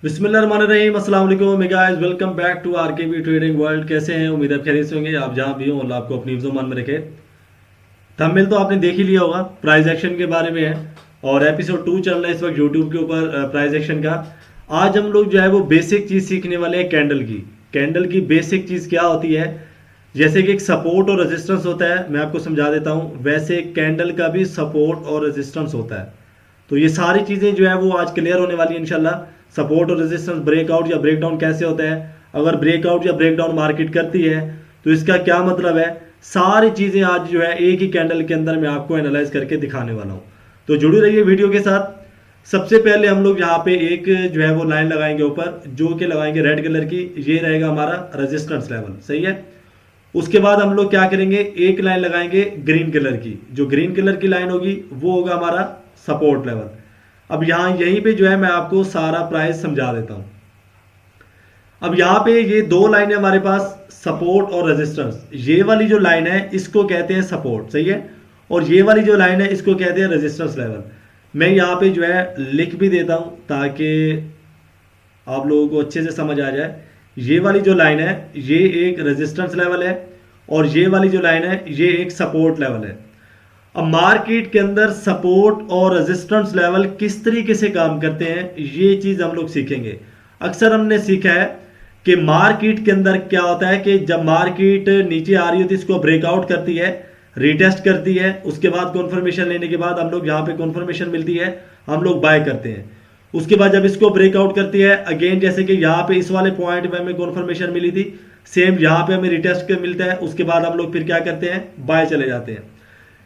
बिस्मिल्लाहिर्रहमानिर्रहीम, अस्सलाम वालेकुम guys, welcome back to RKB trading world. कैसे हैं? उम्मीद है खैरियत से होंगे। आप जहां भी हो, अल्लाह आपको अपनी हिफ्ज़-ओ-मान में रखे। थंबनेल तो आपने देख ही लिया होगा, प्राइस एक्शन के बारे में है और एपिसोड 2 चल रहा है इस वक्त यूट्यूब के ऊपर प्राइस एक्शन का। आज हम लोग जो है वो बेसिक चीज़ सीखने वाले हैं कैंडल की बेसिक चीज़ क्या होती है। जैसे कि एक सपोर्ट और रेजिस्टेंस होता है, मैं आपको समझा देता हूँ, वैसे कैंडल का भी सपोर्ट और रेजिस्टेंस होता है। तो ये सारी चीज़ें जो है वो आज क्लियर होने वाली है इंशाल्लाह। सपोर्ट और रेजिस्टेंस, ब्रेकआउट या ब्रेकडाउन कैसे होता है, अगर ब्रेकआउट या ब्रेकडाउन मार्केट करती है तो इसका क्या मतलब है, सारी चीज़ें आज जो है एक ही कैंडल के अंदर मैं आपको एनालाइज करके दिखाने वाला हूँ। तो जुड़ी रहिए वीडियो के साथ। सबसे पहले हम लोग यहाँ पे एक जो है वो लाइन लगाएंगे ऊपर, जो कि लगाएंगे रेड कलर की। ये रहेगा हमारा रेजिस्टेंस लेवल, सही है। उसके बाद हम लोग क्या करेंगे, एक लाइन लगाएंगे ग्रीन कलर की। जो ग्रीन कलर की लाइन होगी वो होगा हमारा सपोर्ट लेवल। अब यहाँ यहीं पे जो है मैं आपको सारा प्राइस समझा देता हूँ। अब यहाँ पे ये दो लाइन है हमारे पास, सपोर्ट और रेजिस्टेंस। ये वाली जो लाइन है इसको कहते हैं सपोर्ट, सही है, और ये वाली जो लाइन है इसको कहते हैं रेजिस्टेंस लेवल। मैं यहाँ पे जो है लिख भी देता हूँ ताकि आप लोगों को अच्छे से समझ आ जाए। ये वाली जो लाइन है ये एक रेजिस्टेंस लेवल है और ये वाली जो लाइन है ये एक सपोर्ट लेवल है। अब मार्केट के अंदर सपोर्ट और रेजिस्टेंस लेवल किस तरीके से काम करते हैं ये चीज हम लोग सीखेंगे। अक्सर हमने सीखा है कि मार्केट के अंदर क्या होता है कि जब मार्केट नीचे आ रही होती है इसको ब्रेकआउट करती है, रिटेस्ट करती है, उसके बाद कॉन्फर्मेशन लेने के बाद हम लोग यहाँ पे कॉन्फर्मेशन मिलती है, हम लोग बाय करते हैं। उसके बाद जब इसको ब्रेकआउट करती है अगेन, जैसे कि यहाँ पे इस वाले पॉइंट पे हमें कॉन्फर्मेशन मिली थी, सेम यहाँ पे हमें रिटेस्ट मिलता है, उसके बाद हम लोग फिर क्या करते हैं, बाय चले जाते हैं।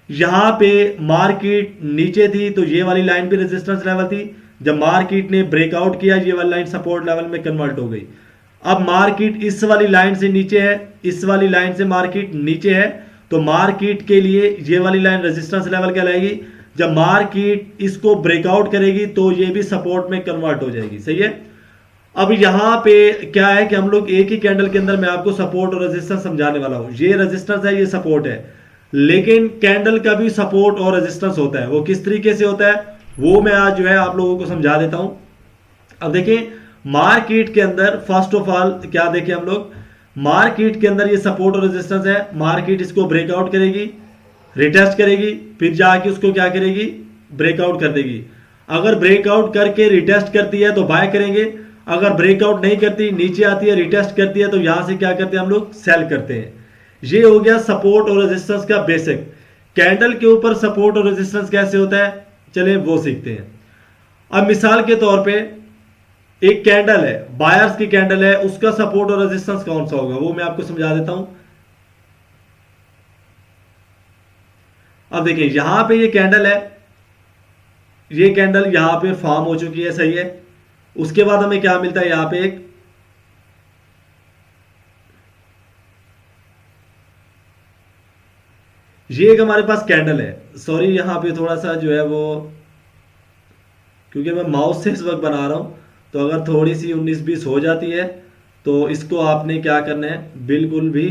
यहां पे मार्केट नीचे थी तो ये वाली लाइन भी रेजिस्टेंस लेवल थी, जब मार्केट ने ब्रेकआउट किया ये वाली लाइन सपोर्ट लेवल में कन्वर्ट हो गई। अब मार्केट इस वाली लाइन से नीचे है, इस वाली लाइन से मार्केट नीचे है, तो मार्केट के लिए ये वाली लाइन रेजिस्टेंस लेवल कहलाएगी। जब मार्केट इसको ब्रेकआउट करेगी तो ये भी सपोर्ट में कन्वर्ट हो जाएगी, सही है। अब यहां पे क्या है कि हम लोग एक ही कैंडल के अंदर मैं आपको सपोर्ट और रेजिस्टेंस समझाने वाला हूं। ये रेजिस्टेंस है, ये सपोर्ट है, लेकिन कैंडल का भी सपोर्ट और रेजिस्टेंस होता है। वो किस तरीके से होता है वो मैं आज जो है आप लोगों को समझा देता हूं। अब देखिए मार्केट के अंदर फर्स्ट ऑफ ऑल क्या देखें हम लोग, मार्केट के अंदर ये सपोर्ट और रेजिस्टेंस है। मार्केट इसको ब्रेकआउट करेगी, रिटेस्ट करेगी, फिर जाके उसको क्या करेगी, ब्रेकआउट कर देगी। अगर ब्रेकआउट करके रिटेस्ट करती है तो बाय करेंगे, अगर ब्रेकआउट नहीं करती, नीचे आती है, रिटेस्ट करती है, तो यहां से क्या करते हैं हम लोग, सेल करते हैं। ये हो गया सपोर्ट और रेजिस्टेंस का बेसिक। कैंडल के ऊपर सपोर्ट और रेजिस्टेंस कैसे होता है चलें वो सीखते हैं। अब मिसाल के तौर पे एक कैंडल है, बायर्स की कैंडल है, उसका सपोर्ट और रेजिस्टेंस कौन सा होगा वो मैं आपको समझा देता हूं। अब देखिए यहां पे ये कैंडल है, ये कैंडल यहां पे फॉर्म हो चुकी है, सही है। उसके बाद हमें क्या मिलता है, यहां पे एक ये एक हमारे पास कैंडल है। सॉरी यहां पे थोड़ा सा जो है वो, क्योंकि मैं माउस से इस वक्त बना रहा हूं, तो अगर थोड़ी सी 19-20 हो जाती है तो इसको आपने क्या करना है, बिल्कुल भी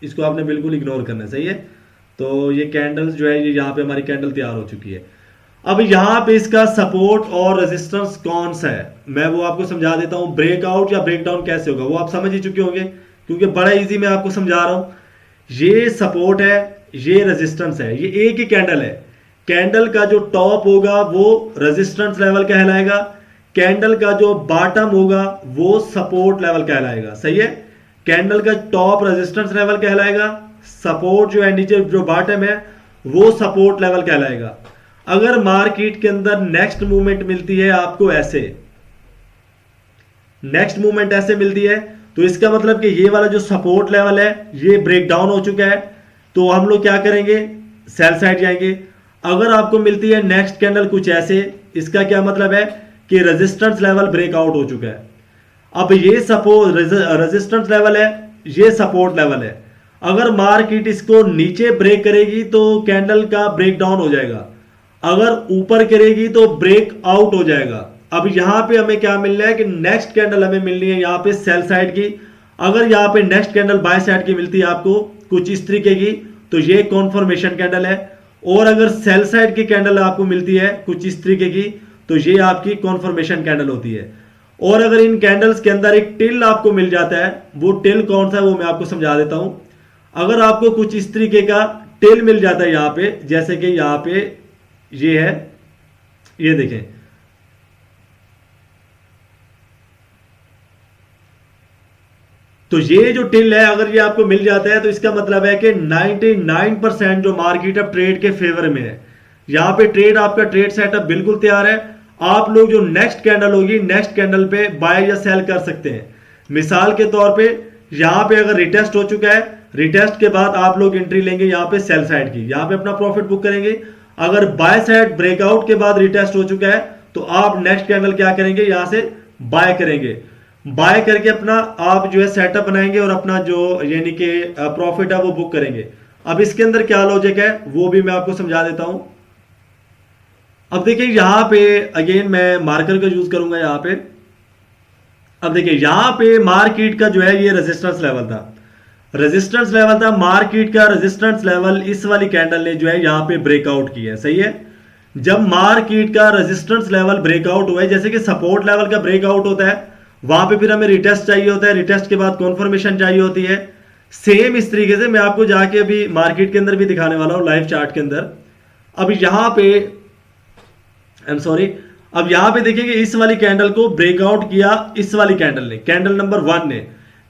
इसको आपने बिल्कुल इग्नोर करना है, सही है। तो ये कैंडल जो है ये यहाँ पे हमारी कैंडल तैयार हो चुकी है। अब यहाँ पे इसका सपोर्ट और रेजिस्टेंस कौन सा है मैं वो आपको समझा देता हूँ। ब्रेकआउट या ब्रेकडाउन कैसे होगा वो आप समझ ही चुके होंगे, क्योंकि बड़ा इजी मैं आपको समझा रहा हूँ। ये सपोर्ट है, ये रेजिस्टेंस है, ये एक ही कैंडल है। कैंडल का जो टॉप होगा वो रेजिस्टेंस लेवल कहलाएगा, कैंडल का जो बॉटम होगा वो सपोर्ट लेवल कहलाएगा, सही है। कैंडल का टॉप रेजिस्टेंस लेवल कहलाएगा, सपोर्ट जो है नीचे जो बॉटम है वो सपोर्ट लेवल कहलाएगा। अगर मार्केट के अंदर नेक्स्ट मूवमेंट मिलती है आपको ऐसे, नेक्स्ट मूवमेंट ऐसे मिलती है, तो इसका मतलब कि ये वाला जो सपोर्ट लेवल है ये ब्रेक डाउन हो चुका है, तो हम लोग क्या करेंगे, सेल साइड जाएंगे। अगर आपको मिलती है नेक्स्ट कैंडल कुछ ऐसे, इसका क्या मतलब है कि रेजिस्टेंस लेवल ब्रेकआउट हो चुका है। अब ये सपोर्ट रेजिस्टेंस लेवल है, ये सपोर्ट लेवल है। अगर मार्केट इसको नीचे ब्रेक करेगी तो कैंडल का ब्रेक डाउन हो जाएगा, अगर ऊपर करेगी तो ब्रेक आउट हो जाएगा। अब यहां पे हमें क्या मिल रहा है कि नेक्स्ट कैंडल हमें मिलनी है यहां पे सेल साइड की। अगर यहां पे नेक्स्ट कैंडल बाय साइड की मिलती है आपको कुछ इस तरीके की, तो ये कॉन्फर्मेशन कैंडल है। और अगर सेल साइड की कैंडल आपको मिलती है कुछ इस तरीके की, तो ये आपकी कॉन्फर्मेशन कैंडल होती है। और अगर इन कैंडल्स के अंदर एक टिल आपको मिल जाता है, वो टिल कौन सा है वो मैं आपको समझा देता हूं। अगर आपको कुछ इस तरीके का टिल मिल जाता है यहां पे, जैसे कि यहां पे ये है, ये देखें, तो ये जो टिल है अगर ये आपको मिल जाता है तो इसका मतलब है कि 99% जो मार्केट अब ट्रेड के फेवर में है। यहां पे ट्रेड, आपका ट्रेड सेटअप बिल्कुल तैयार है। आप लोग जो नेक्स्ट कैंडल होगी, नेक्स्ट कैंडल पे बाय या सेल कर सकते हैं। मिसाल के तौर पे यहां पे अगर रिटेस्ट हो चुका है, रिटेस्ट के बाद आप लोग एंट्री लेंगे यहां पे सेल साइड की, यहां पे अपना प्रॉफिट बुक करेंगे। अगर बाय साइड ब्रेकआउट के बाद रिटेस्ट हो चुका है तो आप नेक्स्ट कैंडल क्या करेंगे, यहां से बाय करेंगे। बाय करके अपना आप जो है सेटअप बनाएंगे और अपना जो यानी कि प्रॉफिट है वो बुक करेंगे। अब इसके अंदर क्या लॉजिक है वो भी मैं आपको समझा देता हूं। अब देखिए यहां पे अगेन मैं मार्कर का यूज करूंगा यहां पे। अब देखिए यहां पे मार्केट का जो है ये रेजिस्टेंस लेवल था, रेजिस्टेंस लेवल था मार्केट का। रेजिस्टेंस लेवल इस वाली कैंडल ने जो है यहां पे ब्रेकआउट किया है, सही है। जब मार्केट का रेजिस्टेंस लेवल ब्रेकआउट हुआ है, जैसे कि सपोर्ट लेवल का ब्रेकआउट होता है, वहां पे फिर हमें रिटेस्ट चाहिए होता है, रिटेस्ट के बाद कॉन्फर्मेशन चाहिए होती है। सेम इस तरीके से मैं आपको जाके अभी मार्केट के अंदर भी दिखाने वाला हूं लाइव चार्ट के अंदर। अब यहां पे आई एम सॉरी, अब यहां पे देखेंगे इस वाली कैंडल को ब्रेकआउट किया इस वाली कैंडल ने, कैंडल नंबर 1 ने।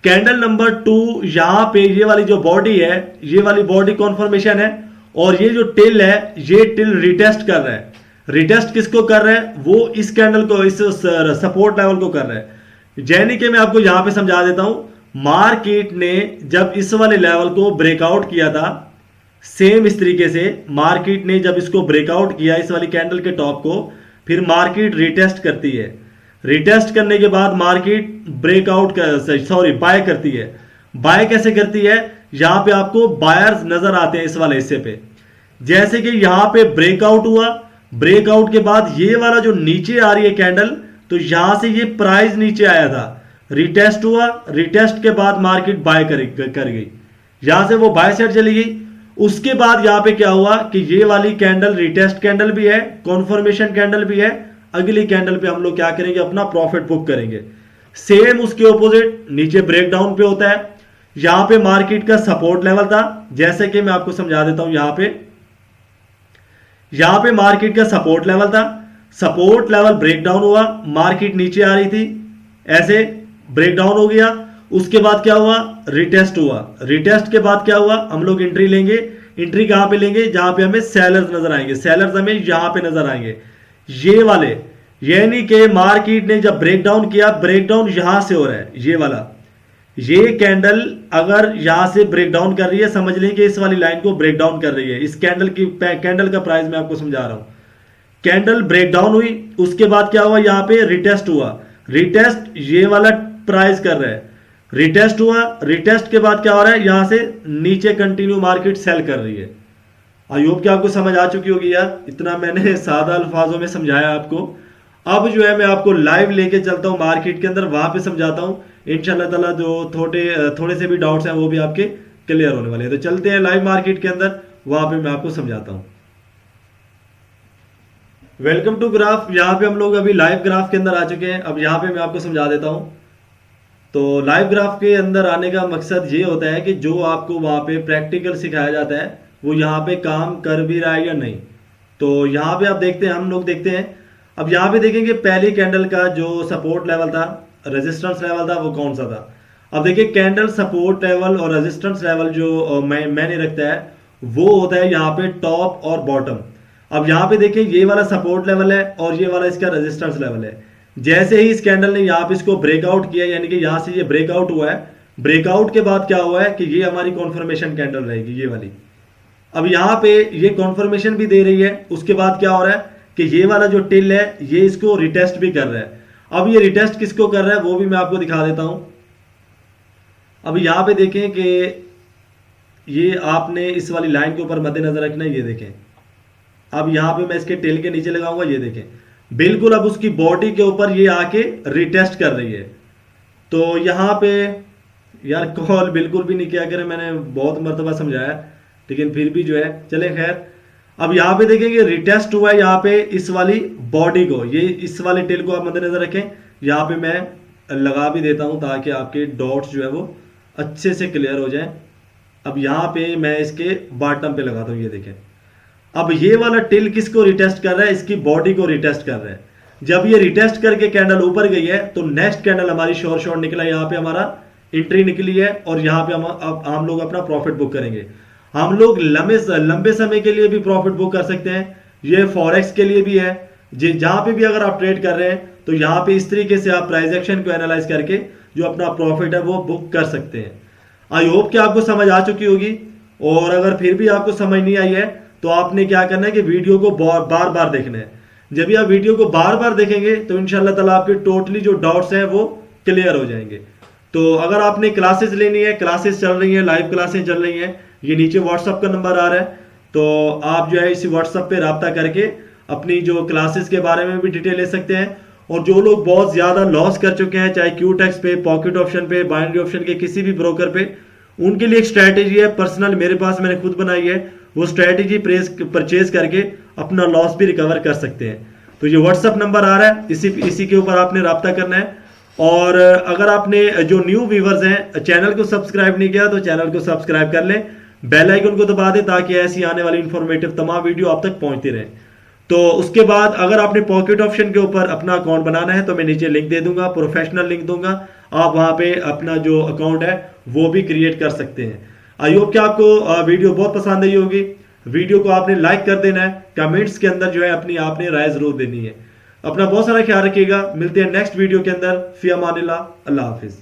कैंडल नंबर 2 यहां पे ये वाली जो बॉडी है, ये वाली बॉडी कॉन्फर्मेशन है, और ये जो टिल है ये टिल रिटेस्ट कर रहा है। रिटेस्ट किसको कर रहा है, वो इस कैंडल को, इस सपोर्ट लेवल को कर रहा है। यानी कि मैं आपको यहां पे समझा देता हूं, मार्केट ने जब इस वाले लेवल को ब्रेकआउट किया था, सेम इस तरीके से मार्केट ने जब इसको ब्रेकआउट किया इस वाली कैंडल के टॉप को, फिर मार्केट रिटेस्ट करती है। रिटेस्ट करने के बाद मार्केट ब्रेकआउट सॉरी बाय करती है। बाय कैसे करती है, यहां पे आपको बायर्स नजर आते हैं इस वाले हिस्से पे। जैसे कि यहां पे ब्रेकआउट हुआ, ब्रेकआउट के बाद ये वाला जो नीचे आ रही है कैंडल, तो यहां से ये प्राइस नीचे आया था, रिटेस्ट हुआ, रिटेस्ट के बाद मार्केट बाय कर गई, यहां से वो बाय साइड चली गई। उसके बाद यहां पे क्या हुआ कि ये वाली कैंडल रिटेस्ट कैंडल भी है, कॉन्फर्मेशन कैंडल भी है। अगली कैंडल पे हम लोग क्या करेंगे, अपना प्रॉफिट बुक करेंगे। सेम उसके ऑपोजिट नीचे ब्रेकडाउन पे होता है। यहां पे मार्केट का सपोर्ट लेवल था, जैसे कि मैं आपको समझा देता हूं। यहां पे मार्केट का सपोर्ट लेवल था, सपोर्ट लेवल ब्रेकडाउन हुआ, मार्केट नीचे आ रही थी, ऐसे ब्रेकडाउन हो गया। उसके बाद क्या हुआ, रिटेस्ट हुआ। रिटेस्ट के बाद क्या हुआ, हम लोग एंट्री लेंगे। एंट्री कहां पे लेंगे, जहां पे हमें सेलर्स नजर आएंगे, सेलर्स हमें यहां पे नजर आएंगे, ये वाले। यानी कि मार्केट ने जब ब्रेकडाउन किया, ब्रेकडाउन यहां से हो रहा है, ये वाला, ये कैंडल अगर यहां से ब्रेकडाउन कर रही है, समझ लें कि इस वाली लाइन को ब्रेकडाउन कर रही है। इस कैंडल का प्राइस मैं आपको समझा रहा हूं। कैंडल ब्रेकडाउन हुई, उसके बाद क्या हुआ, यहां पे रिटेस्ट हुआ। रिटेस्ट ये वाला प्राइस कर रहा है, रिटेस्ट हुआ, रिटेस्ट के बाद क्या हो रहा है, यहां से नीचे कंटिन्यू मार्केट सेल कर रही है। आई होप कि आपको समझ आ चुकी होगी यार, इतना मैंने सादा अल्फाजों में समझाया आपको। अब जो है मैं आपको लाइव लेके चलता हूं मार्केट के अंदर, वहां पे समझाता हूं। इंशाल्लाह ताला जो थोड़े से भी डाउट्स हैं वो भी आपके क्लियर होने वाले हैं। तो चलते हैं लाइव मार्केट के अंदर, वहां पे मैं आपको समझाता हूं। Welcome to graph. यहाँ पे हम लोग अभी लाइव ग्राफ के अंदर आ चुके हैं। अब यहाँ पे मैं आपको समझा देता हूँ। तो लाइव ग्राफ के अंदर आने का मकसद ये होता है कि जो आपको वहाँ पे प्रैक्टिकल सिखाया जाता है वो यहाँ पे काम कर भी रहा है या नहीं। तो यहाँ पे आप देखते हैं, हम लोग देखते हैं। अब यहाँ पे देखेंगे पहली कैंडल का जो सपोर्ट लेवल था, रेजिस्टेंस लेवल था, वो कौन सा था। अब देखिए कैंडल सपोर्ट लेवल और रेजिस्टेंस लेवल जो मैंने रखता है वो होता है यहाँ पे टॉप और बॉटम। अब यहां पे देखिए ये वाला सपोर्ट लेवल है और ये वाला इसका रेजिस्टेंस लेवल है। जैसे ही इस कैंडल ने यहां पे इसको ब्रेकआउट किया, यानी कि यहां से ये ब्रेकआउट हुआ है, ब्रेकआउट के बाद क्या हुआ है कि ये हमारी कॉन्फर्मेशन कैंडल रहेगी, ये वाली। अब यहां पे ये कॉन्फर्मेशन भी दे रही है। उसके बाद क्या हो रहा है कि ये वाला जो टिल है ये इसको रिटेस्ट भी कर रहा है। अब ये रिटेस्ट किसको कर रहा है वो भी मैं आपको दिखा देता हूं। अब यहां पे देखें कि ये आपने इस वाली लाइन के ऊपर मद्देनजर रखना है। ये देखें, अब यहां पे मैं इसके टेल के नीचे लगाऊंगा, ये देखें बिल्कुल अब उसकी बॉडी के ऊपर ये आके रिटेस्ट कर रही है। तो यहां पे यार कॉल बिल्कुल भी नहीं किया करे, मैंने बहुत मरतबा समझाया लेकिन फिर भी जो है चले खैर। अब यहाँ पे देखेंगे रिटेस्ट हुआ है यहाँ पे इस वाली बॉडी को, ये इस वाले टेल को आप मद्देनजर रखें। यहाँ पे मैं लगा भी देता हूँ ताकि आपके डॉट्स जो है वो अच्छे से क्लियर हो जाए। अब यहाँ पे मैं इसके बॉटम पे लगाता हूँ, ये देखें। अब ये वाला टिल किसको रिटेस्ट कर रहा है? इसकी बॉडी को रिटेस्ट कर रहा है। जब ये रिटेस्ट करके कैंडल ऊपर गई है तो नेक्स्ट कैंडल हमारी शॉर्ट निकला, यहाँ पे हमारा एंट्री निकली है और यहाँ पे हम लोग अपना प्रॉफिट बुक करेंगे। हम लोग लंबे समय के लिए भी प्रॉफिट बुक कर सकते हैं, ये फॉरेक्स के लिए भी है। जहां पे भी अगर आप ट्रेड कर रहे हैं तो यहाँ पे इस तरीके से आप प्राइस एक्शन को एनालाइज करके जो अपना प्रॉफिट है वो बुक कर सकते हैं। आई होप कि आपको समझ आ चुकी होगी, और अगर फिर भी आपको समझ नहीं आई है तो आपने क्या करना है कि वीडियो को बार बार देखना है। जब भी आप वीडियो को बार बार देखेंगे तो इंशाल्लाह ताला आपके टोटली जो डाउट्स हैं वो क्लियर हो जाएंगे। तो अगर आपने क्लासेस लेनी है, क्लासेस चल रही हैं, लाइव क्लासेस चल रही हैं, ये नीचे व्हाट्सअप का नंबर आ रहा है, तो आप जो है इसी व्हाट्सअप पे रब्ता करके अपनी जो क्लासेस के बारे में भी डिटेल ले सकते हैं। और जो लोग बहुत ज्यादा लॉस कर चुके हैं, चाहे क्यूटेक्स पे, पॉकेट ऑप्शन पे, बाइनरी ऑप्शन के किसी भी ब्रोकर पे, उनके लिए एक स्ट्रैटेजी है पर्सनल मेरे पास, मैंने खुद बनाई है। वो स्ट्रैटेजी परचेज करके अपना लॉस भी रिकवर कर सकते हैं। तो ये व्हाट्सअप नंबर आ रहा है, इसी के ऊपर आपने रब्ता करना है। और अगर आपने जो न्यू व्यूवर्स हैं चैनल को सब्सक्राइब नहीं किया तो चैनल को सब्सक्राइब कर लें, बेल आइकन को दबा दें ताकि ऐसी आने वाली इंफॉर्मेटिव तमाम वीडियो आप तक पहुंचती रहे। तो उसके बाद अगर आपने पॉकेट ऑप्शन के ऊपर अपना अकाउंट बनाना है तो मैं नीचे लिंक दे दूंगा, प्रोफेशनल लिंक दूंगा, आप वहां पे अपना जो अकाउंट है वो भी क्रिएट कर सकते हैं। आई होप कि आपको वीडियो बहुत पसंद आई होगी। वीडियो को आपने लाइक कर देना है, कमेंट्स के अंदर जो है अपनी आपने राय जरूर देनी है। अपना बहुत सारा ख्याल रखिएगा, मिलते हैं नेक्स्ट वीडियो के अंदर। फी अमानिल्लाह, अल्लाह हाफिज।